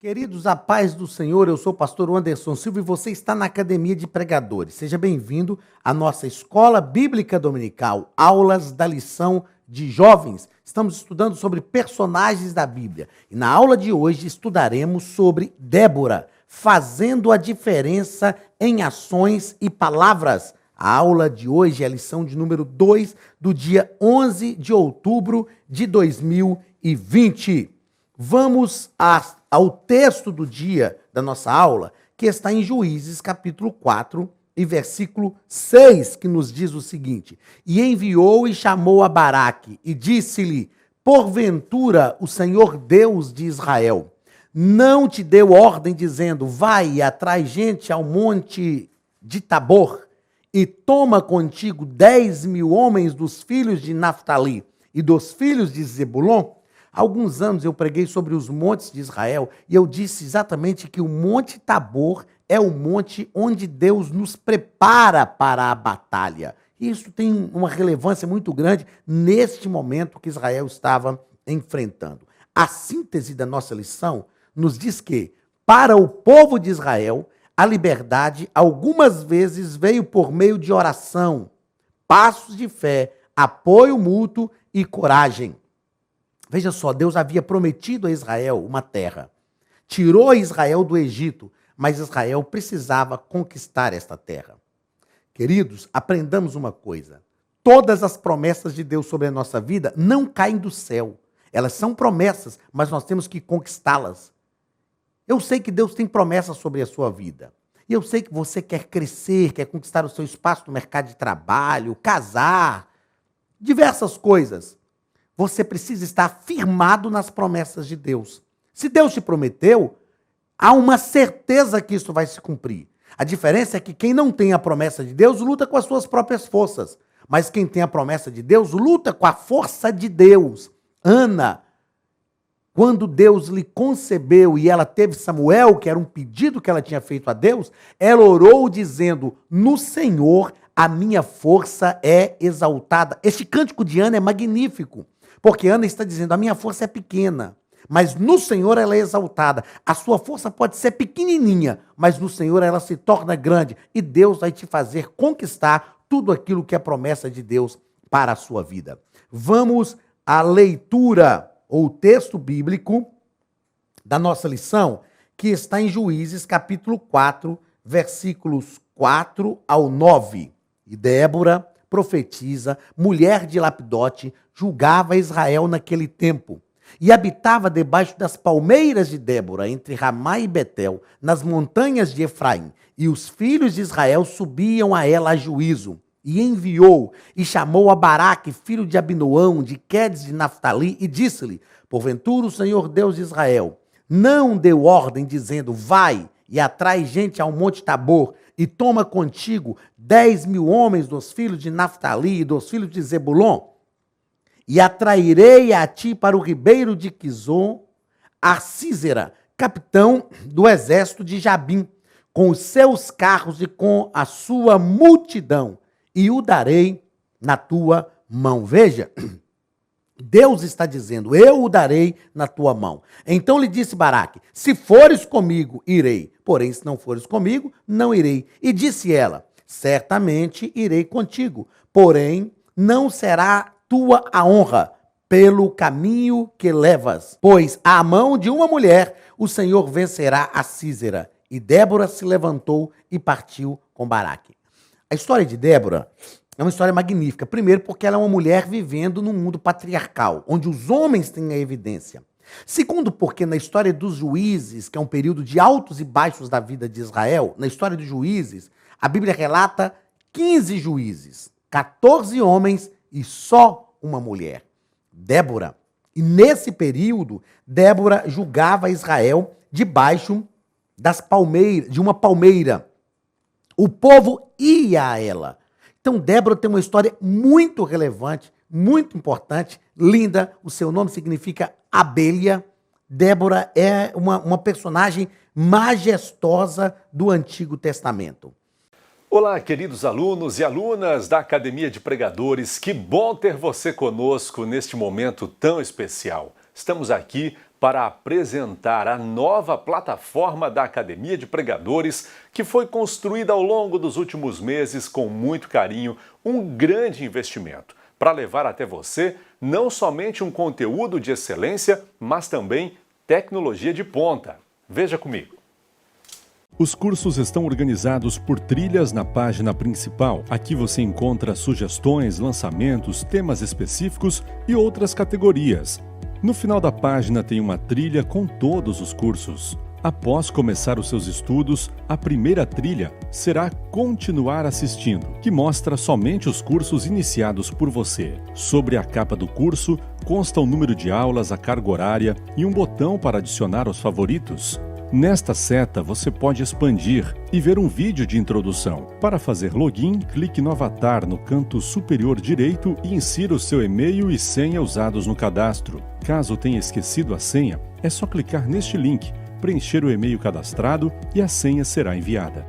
Queridos, a paz do Senhor, eu sou o pastor Anderson Silva e você está na Academia de Pregadores. Seja bem-vindo à nossa Escola Bíblica Dominical, aulas da lição de jovens. Estamos estudando sobre personagens da Bíblia e na aula de hoje estudaremos sobre Débora, fazendo a diferença em ações e palavras. A aula de hoje é a lição de número 2 do dia 11 de outubro de 2020. Vamos ao texto do dia da nossa aula, que está em Juízes, capítulo 4, e versículo 6, que nos diz o seguinte: E enviou e chamou a Baraque, e disse-lhe, porventura o Senhor Deus de Israel não te deu ordem dizendo, vai e atrai gente ao monte de Tabor, e toma contigo 10.000 homens dos filhos de Naftali e dos filhos de Zebulon? Há alguns anos eu preguei sobre os montes de Israel e eu disse exatamente que o Monte Tabor é o monte onde Deus nos prepara para a batalha. E isso tem uma relevância muito grande neste momento que Israel estava enfrentando. A síntese da nossa lição nos diz que, para o povo de Israel, a liberdade algumas vezes veio por meio de oração, passos de fé, apoio mútuo e coragem. Veja só, Deus havia prometido a Israel uma terra. Tirou Israel do Egito, mas Israel precisava conquistar esta terra. Queridos, aprendamos uma coisa. Todas as promessas de Deus sobre a nossa vida não caem do céu. Elas são promessas, mas nós temos que conquistá-las. Eu sei que Deus tem promessas sobre a sua vida. E eu sei que você quer crescer, quer conquistar o seu espaço no mercado de trabalho, casar, diversas coisas. Você precisa estar firmado nas promessas de Deus. Se Deus te prometeu, há uma certeza que isso vai se cumprir. A diferença é que quem não tem a promessa de Deus luta com as suas próprias forças. Mas quem tem a promessa de Deus luta com a força de Deus. Ana, quando Deus lhe concebeu e ela teve Samuel, que era um pedido que ela tinha feito a Deus, ela orou dizendo, no Senhor a minha força é exaltada. Este cântico de Ana é magnífico. Porque Ana está dizendo, a minha força é pequena, mas no Senhor ela é exaltada. A sua força pode ser pequenininha, mas no Senhor ela se torna grande. E Deus vai te fazer conquistar tudo aquilo que é promessa de Deus para a sua vida. Vamos à leitura, ou texto bíblico da nossa lição, que está em Juízes, capítulo 4, versículos 4 ao 9. E Débora, profetisa, mulher de Lapidote, julgava Israel naquele tempo, e habitava debaixo das palmeiras de Débora, entre Ramá e Betel, nas montanhas de Efraim, e os filhos de Israel subiam a ela a juízo, e enviou, e chamou a Baraque, filho de Abinoão, de Quedes de Naftali, e disse-lhe, porventura o Senhor Deus de Israel não deu ordem, dizendo, vai e atrai gente ao monte Tabor, e toma contigo 10.000 homens dos filhos de Naftali e dos filhos de Zebulon, e atrairei a ti para o ribeiro de Quizon, a Sísera, capitão do exército de Jabim, com os seus carros e com a sua multidão, e o darei na tua mão. Veja, Deus está dizendo, eu o darei na tua mão. Então lhe disse Baraque, se fores comigo, irei. Porém, se não fores comigo, não irei. E disse ela, certamente irei contigo. Porém, não será tua a honra pelo caminho que levas. Pois à mão de uma mulher o Senhor vencerá a Sísera. E Débora se levantou e partiu com Baraque. A história de Débora é uma história magnífica. Primeiro, porque ela é uma mulher vivendo num mundo patriarcal, onde os homens têm a evidência. Segundo, porque na história dos juízes, que é um período de altos e baixos da vida de Israel, na história dos juízes, a Bíblia relata 15 juízes, 14 homens e só uma mulher, Débora. E nesse período, Débora julgava Israel debaixo das palmeiras, de uma palmeira. O povo ia a ela. Então, Débora tem uma história muito relevante, muito importante, linda. O seu nome significa abelha. Débora é uma personagem majestosa do Antigo Testamento. Olá, queridos alunos e alunas da Academia de Pregadores. Que bom ter você conosco neste momento tão especial. Estamos aqui para apresentar a nova plataforma da Academia de Pregadores, que foi construída ao longo dos últimos meses com muito carinho, um grande investimento, para levar até você não somente um conteúdo de excelência, mas também tecnologia de ponta. Veja comigo. Os cursos estão organizados por trilhas na página principal. Aqui você encontra sugestões, lançamentos, temas específicos e outras categorias. No final da página tem uma trilha com todos os cursos. Após começar os seus estudos, a primeira trilha será Continuar assistindo, que mostra somente os cursos iniciados por você. Sobre a capa do curso, consta o número de aulas, a carga horária e um botão para adicionar os favoritos. Nesta seta, você pode expandir e ver um vídeo de introdução. Para fazer login, clique no avatar no canto superior direito e insira o seu e-mail e senha usados no cadastro. Caso tenha esquecido a senha, é só clicar neste link, preencher o e-mail cadastrado e a senha será enviada.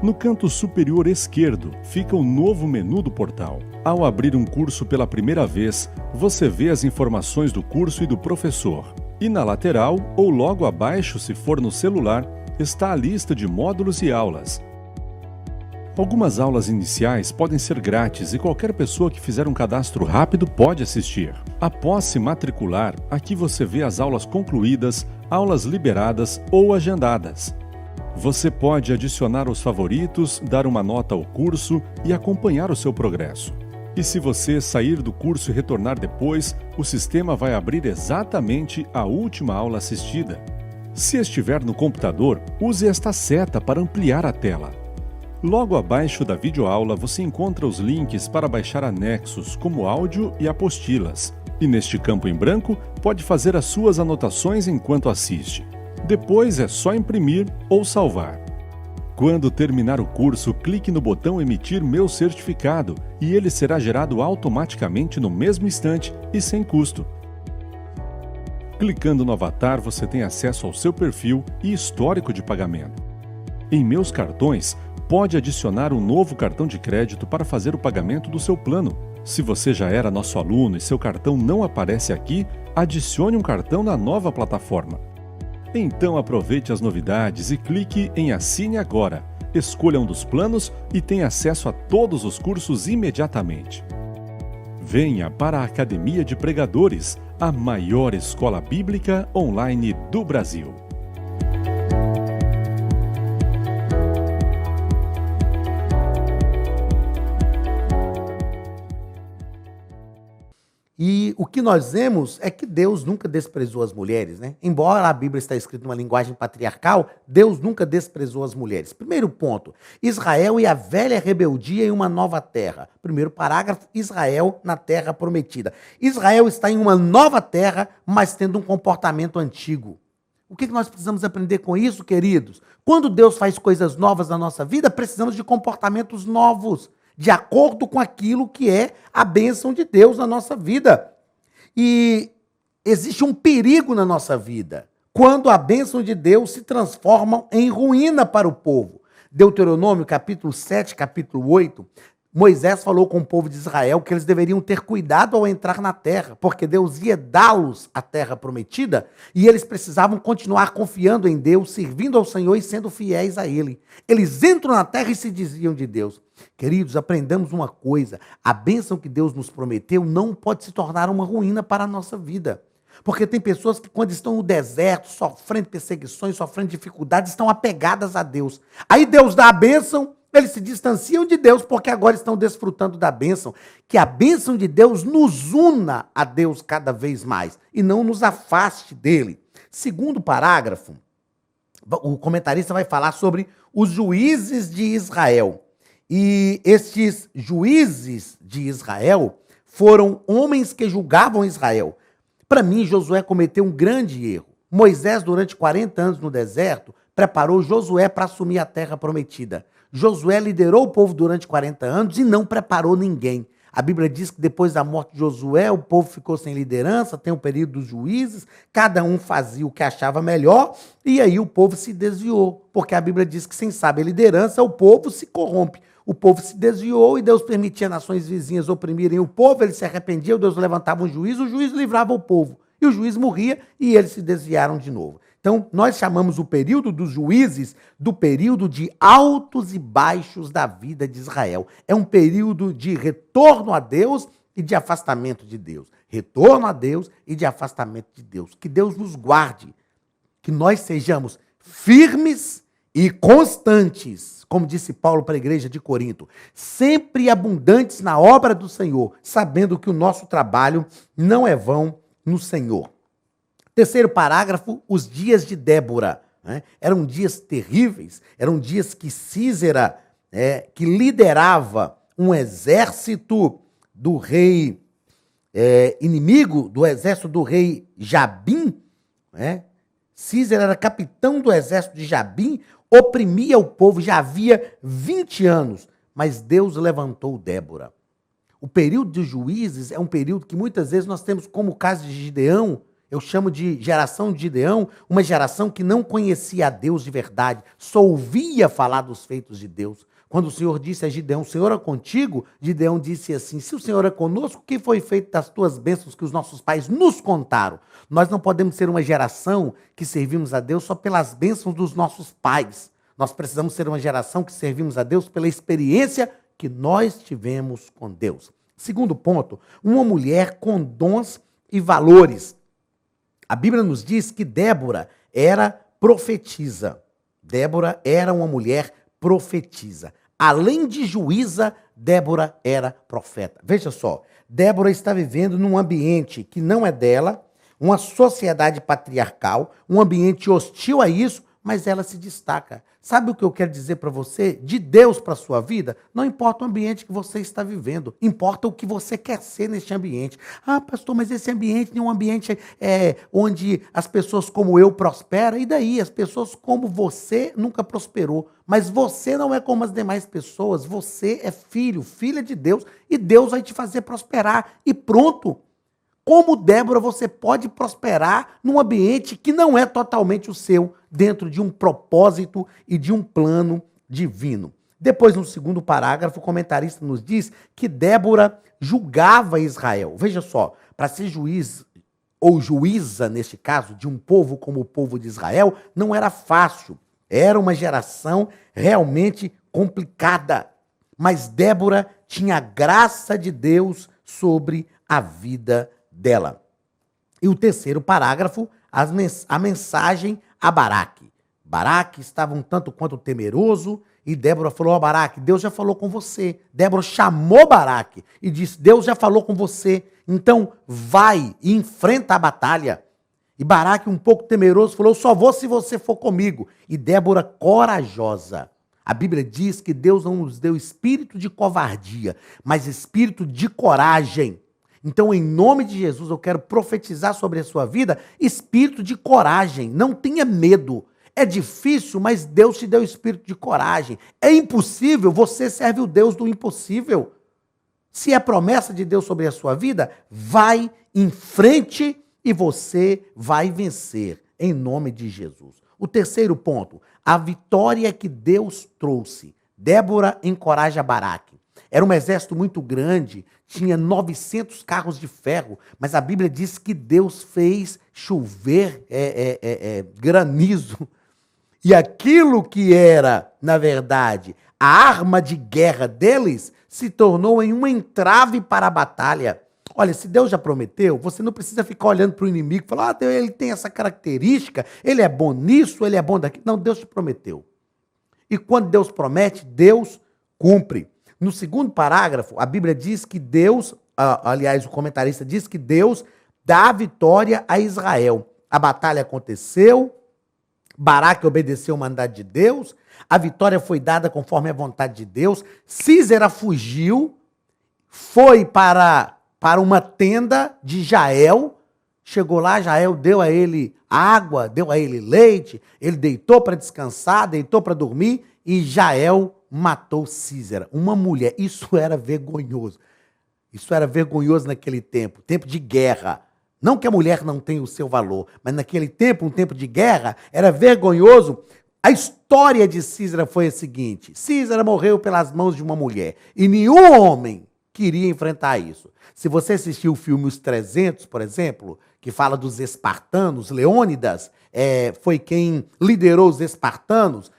No canto superior esquerdo fica o novo menu do portal. Ao abrir um curso pela primeira vez, você vê as informações do curso e do professor. E na lateral, ou logo abaixo, se for no celular, está a lista de módulos e aulas. Algumas aulas iniciais podem ser grátis e qualquer pessoa que fizer um cadastro rápido pode assistir. Após se matricular, aqui você vê as aulas concluídas, aulas liberadas ou agendadas. Você pode adicionar os favoritos, dar uma nota ao curso e acompanhar o seu progresso. E se você sair do curso e retornar depois, o sistema vai abrir exatamente a última aula assistida. Se estiver no computador, use esta seta para ampliar a tela. Logo abaixo da videoaula você encontra os links para baixar anexos, como áudio e apostilas. E neste campo em branco, pode fazer as suas anotações enquanto assiste. Depois é só imprimir ou salvar. Quando terminar o curso, clique no botão Emitir meu certificado e ele será gerado automaticamente no mesmo instante e sem custo. Clicando no avatar, você tem acesso ao seu perfil e histórico de pagamento. Em Meus Cartões, pode adicionar um novo cartão de crédito para fazer o pagamento do seu plano. Se você já era nosso aluno e seu cartão não aparece aqui, adicione um cartão na nova plataforma. Então aproveite as novidades e clique em Assine Agora. Escolha um dos planos e tenha acesso a todos os cursos imediatamente. Venha para a Academia de Pregadores, a maior escola bíblica online do Brasil. E o que nós vemos é que Deus nunca desprezou as mulheres, né? Embora a Bíblia está escrita numa linguagem patriarcal, Deus nunca desprezou as mulheres. Primeiro ponto, Israel e a velha rebeldia em uma nova terra. Primeiro parágrafo, Israel na terra prometida. Israel está em uma nova terra, mas tendo um comportamento antigo. O que nós precisamos aprender com isso, queridos? Quando Deus faz coisas novas na nossa vida, precisamos de comportamentos novos, de acordo com aquilo que é a bênção de Deus na nossa vida. E existe um perigo na nossa vida, quando a bênção de Deus se transforma em ruína para o povo. Deuteronômio, capítulo 7, capítulo 8, Moisés falou com o povo de Israel que eles deveriam ter cuidado ao entrar na terra, porque Deus ia dá-los a terra prometida e eles precisavam continuar confiando em Deus, servindo ao Senhor e sendo fiéis a Ele. Eles entram na terra e se desviam de Deus. Queridos, aprendamos uma coisa, a bênção que Deus nos prometeu não pode se tornar uma ruína para a nossa vida. Porque tem pessoas que quando estão no deserto, sofrendo perseguições, sofrendo dificuldades, estão apegadas a Deus. Aí Deus dá a bênção, eles se distanciam de Deus porque agora estão desfrutando da bênção. Que a bênção de Deus nos una a Deus cada vez mais e não nos afaste dele. Segundo parágrafo, o comentarista vai falar sobre os juízes de Israel. E estes juízes de Israel foram homens que julgavam Israel. Para mim, Josué cometeu um grande erro. Moisés, durante 40 anos no deserto, preparou Josué para assumir a terra prometida. Josué liderou o povo durante 40 anos e não preparou ninguém. A Bíblia diz que depois da morte de Josué, o povo ficou sem liderança, tem o período dos juízes, cada um fazia o que achava melhor, e aí o povo se desviou, porque a Bíblia diz que sem sábia liderança, o povo se corrompe. O povo se desviou e Deus permitia nações vizinhas oprimirem o povo, ele se arrependia, Deus levantava um juiz, o juiz livrava o povo. e o juiz morria e eles se desviaram de novo. Então, nós chamamos o período dos juízes do período de altos e baixos da vida de Israel. É um período de retorno a Deus e de afastamento de Deus. Retorno a Deus e de afastamento de Deus. Que Deus nos guarde, que nós sejamos firmes e constantes, como disse Paulo para a igreja de Corinto, sempre abundantes na obra do Senhor, sabendo que o nosso trabalho não é vão no Senhor. Terceiro parágrafo, os dias de Débora. Eram dias terríveis, eram dias que Císera, que liderava um exército do rei inimigo, do exército do rei Jabim, Císera era capitão do exército de Jabim, oprimia o povo, já havia 20 anos, mas Deus levantou Débora. O período de juízes é um período que muitas vezes nós temos como o caso de Gideão. Eu chamo de geração de Gideão, uma geração que não conhecia a Deus de verdade, só ouvia falar dos feitos de Deus. Quando o Senhor disse a Gideão, o Senhor é contigo, Gideão disse assim, se o Senhor é conosco, o que foi feito das tuas bênçãos que os nossos pais nos contaram? Nós não podemos ser uma geração que servimos a Deus só pelas bênçãos dos nossos pais. Nós precisamos ser uma geração que servimos a Deus pela experiência que nós tivemos com Deus. Segundo ponto, uma mulher com dons e valores. A Bíblia nos diz que Débora era profetisa. Débora era uma mulher profetisa. Além de juíza, Débora era profeta. Veja só, Débora está vivendo num ambiente que não é dela, uma sociedade patriarcal, um ambiente hostil a isso, mas ela se destaca. Sabe o que eu quero dizer para você? De Deus para a sua vida, não importa o ambiente que você está vivendo, importa o que você quer ser neste ambiente. Ah, pastor, mas esse ambiente não é um ambiente onde as pessoas como eu prosperam, e daí? As pessoas como você nunca prosperou, mas você não é como as demais pessoas, você é filho, filha de Deus, e Deus vai te fazer prosperar, e pronto. Como Débora, você pode prosperar num ambiente que não é totalmente o seu, dentro de um propósito e de um plano divino. Depois, no segundo parágrafo, o comentarista nos diz que Débora julgava Israel. Veja só, para ser juiz ou juíza, neste caso, de um povo como o povo de Israel, não era fácil. Era uma geração realmente complicada. Mas Débora tinha a graça de Deus sobre a vida dela. E o terceiro parágrafo, a mensagem a Baraque. Baraque estava um tanto quanto temeroso e Débora falou, Baraque, Deus já falou com você. Débora chamou Baraque e disse, Deus já falou com você, então vai e enfrenta a batalha. E Baraque, um pouco temeroso, falou, só vou se você for comigo. E Débora, corajosa. A Bíblia diz que Deus não nos deu espírito de covardia, mas espírito de coragem. Então, em nome de Jesus, eu quero profetizar sobre a sua vida espírito de coragem. Não tenha medo. É difícil, mas Deus te deu espírito de coragem. É impossível, você serve o Deus do impossível. Se é promessa de Deus sobre a sua vida, vai em frente e você vai vencer, em nome de Jesus. O terceiro ponto, a vitória que Deus trouxe. Débora encoraja Baraque. Era um exército muito grande, tinha 900 carros de ferro, mas a Bíblia diz que Deus fez chover granizo. E aquilo que era, na verdade, a arma de guerra deles, se tornou em um entrave para a batalha. Olha, se Deus já prometeu, você não precisa ficar olhando para o inimigo e falar, ele tem essa característica, ele é bom nisso, ele é bom daquilo. Não, Deus te prometeu. E quando Deus promete, Deus cumpre. No segundo parágrafo, a Bíblia diz que Deus, aliás, o comentarista diz que Deus dá a vitória a Israel. A batalha aconteceu, Baraque obedeceu o mandato de Deus, a vitória foi dada conforme a vontade de Deus, Císera fugiu, foi para uma tenda de Jael, chegou lá, Jael deu a ele água, deu a ele leite, ele deitou para descansar, deitou para dormir, e Jael matou Císera, uma mulher. Isso era vergonhoso. Isso era vergonhoso naquele tempo de guerra. Não que a mulher não tenha o seu valor, mas naquele tempo, um tempo de guerra, era vergonhoso. A história de Císera foi a seguinte: Císera morreu pelas mãos de uma mulher e nenhum homem queria enfrentar isso. Se você assistiu o filme Os 300, por exemplo, que fala dos espartanos. Leônidas foi quem liderou os espartanos.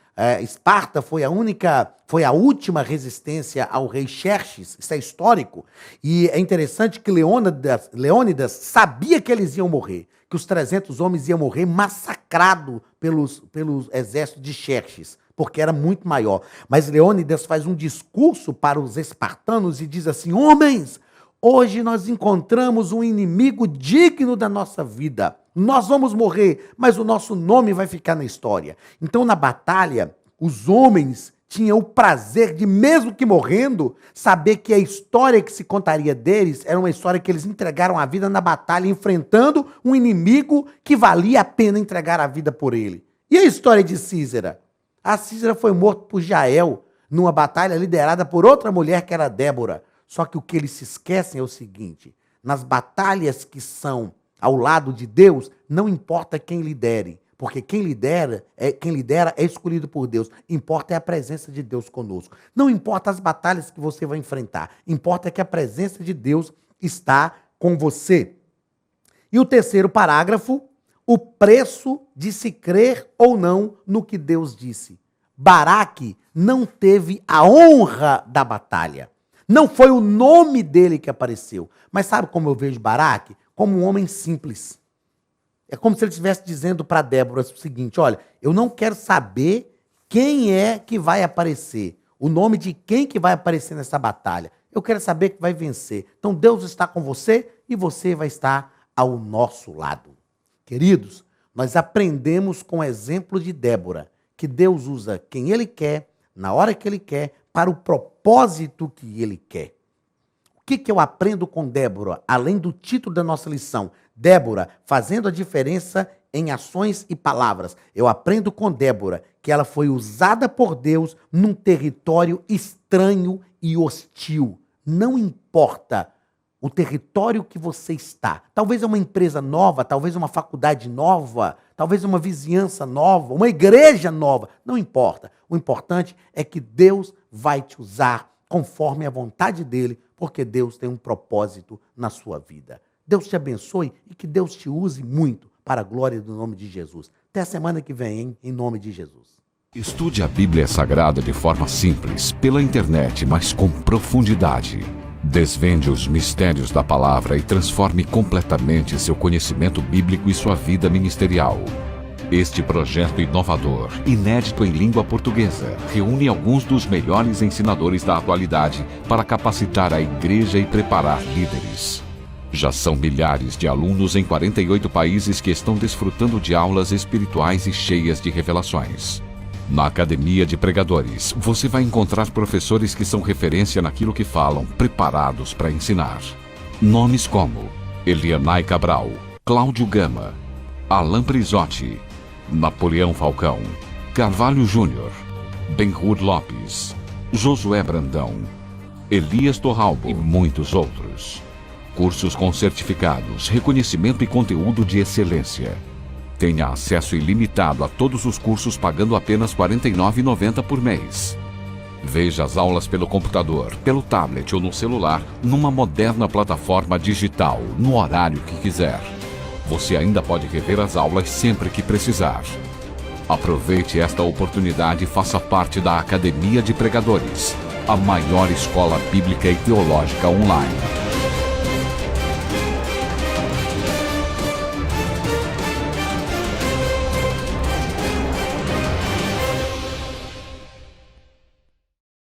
Esparta foi a última resistência ao rei Xerxes, isso é histórico. E é interessante que Leônidas sabia que eles iam morrer, que os 300 homens iam morrer massacrados pelos exércitos de Xerxes, porque era muito maior. Mas Leônidas faz um discurso para os espartanos e diz assim: homens, hoje nós encontramos um inimigo digno da nossa vida. Nós vamos morrer, mas o nosso nome vai ficar na história. Então, na batalha, os homens tinham o prazer de, mesmo que morrendo, saber que a história que se contaria deles era uma história que eles entregaram a vida na batalha, enfrentando um inimigo que valia a pena entregar a vida por ele. E a história de Císera? A Císera foi morta por Jael, numa batalha liderada por outra mulher que era Débora. Só que o que eles se esquecem é o seguinte: nas batalhas que são ao lado de Deus, não importa quem lidere, porque quem lidera é escolhido por Deus. Importa é a presença de Deus conosco. Não importa as batalhas que você vai enfrentar, importa é que a presença de Deus está com você. E o terceiro parágrafo, o preço de se crer ou não no que Deus disse. Baraque não teve a honra da batalha. Não foi o nome dele que apareceu. Mas sabe como eu vejo Baraque? Como um homem simples. É como se ele estivesse dizendo para Débora o seguinte: olha, eu não quero saber quem é que vai aparecer, o nome de quem que vai aparecer nessa batalha. Eu quero saber que vai vencer. Então Deus está com você e você vai estar ao nosso lado. Queridos, nós aprendemos com o exemplo de Débora que Deus usa quem Ele quer, na hora que Ele quer, para o propósito que Ele quer. O que eu aprendo com Débora, além do título da nossa lição? Débora, fazendo a diferença em ações e palavras. Eu aprendo com Débora que ela foi usada por Deus num território estranho e hostil. Não importa o território que você está. Talvez é uma empresa nova, talvez uma faculdade nova, talvez uma vizinhança nova, uma igreja nova. Não importa. O importante é que Deus vai te usar conforme a vontade dele, porque Deus tem um propósito na sua vida. Deus te abençoe e que Deus te use muito para a glória do nome de Jesus. Até a semana que vem, hein? Em nome de Jesus. Estude a Bíblia Sagrada de forma simples, pela internet, mas com profundidade. Desvende os mistérios da palavra e transforme completamente seu conhecimento bíblico e sua vida ministerial. Este projeto inovador, inédito em língua portuguesa, reúne alguns dos melhores ensinadores da atualidade para capacitar a igreja e preparar líderes. Já são milhares de alunos em 48 países que estão desfrutando de aulas espirituais e cheias de revelações. Na Academia de Pregadores, você vai encontrar professores que são referência naquilo que falam, preparados para ensinar. Nomes como Elianai Cabral, Cláudio Gama, Alan Prisotti, Napoleão Falcão, Carvalho Júnior, Benhur Lopes, Josué Brandão, Elias Torralbo e muitos outros. Cursos com certificados, reconhecimento e conteúdo de excelência. Tenha acesso ilimitado a todos os cursos pagando apenas R$ 49,90 por mês. Veja as aulas pelo computador, pelo tablet ou no celular, numa moderna plataforma digital, no horário que quiser. Você ainda pode rever as aulas sempre que precisar. Aproveite esta oportunidade e faça parte da Academia de Pregadores, a maior escola bíblica e teológica online.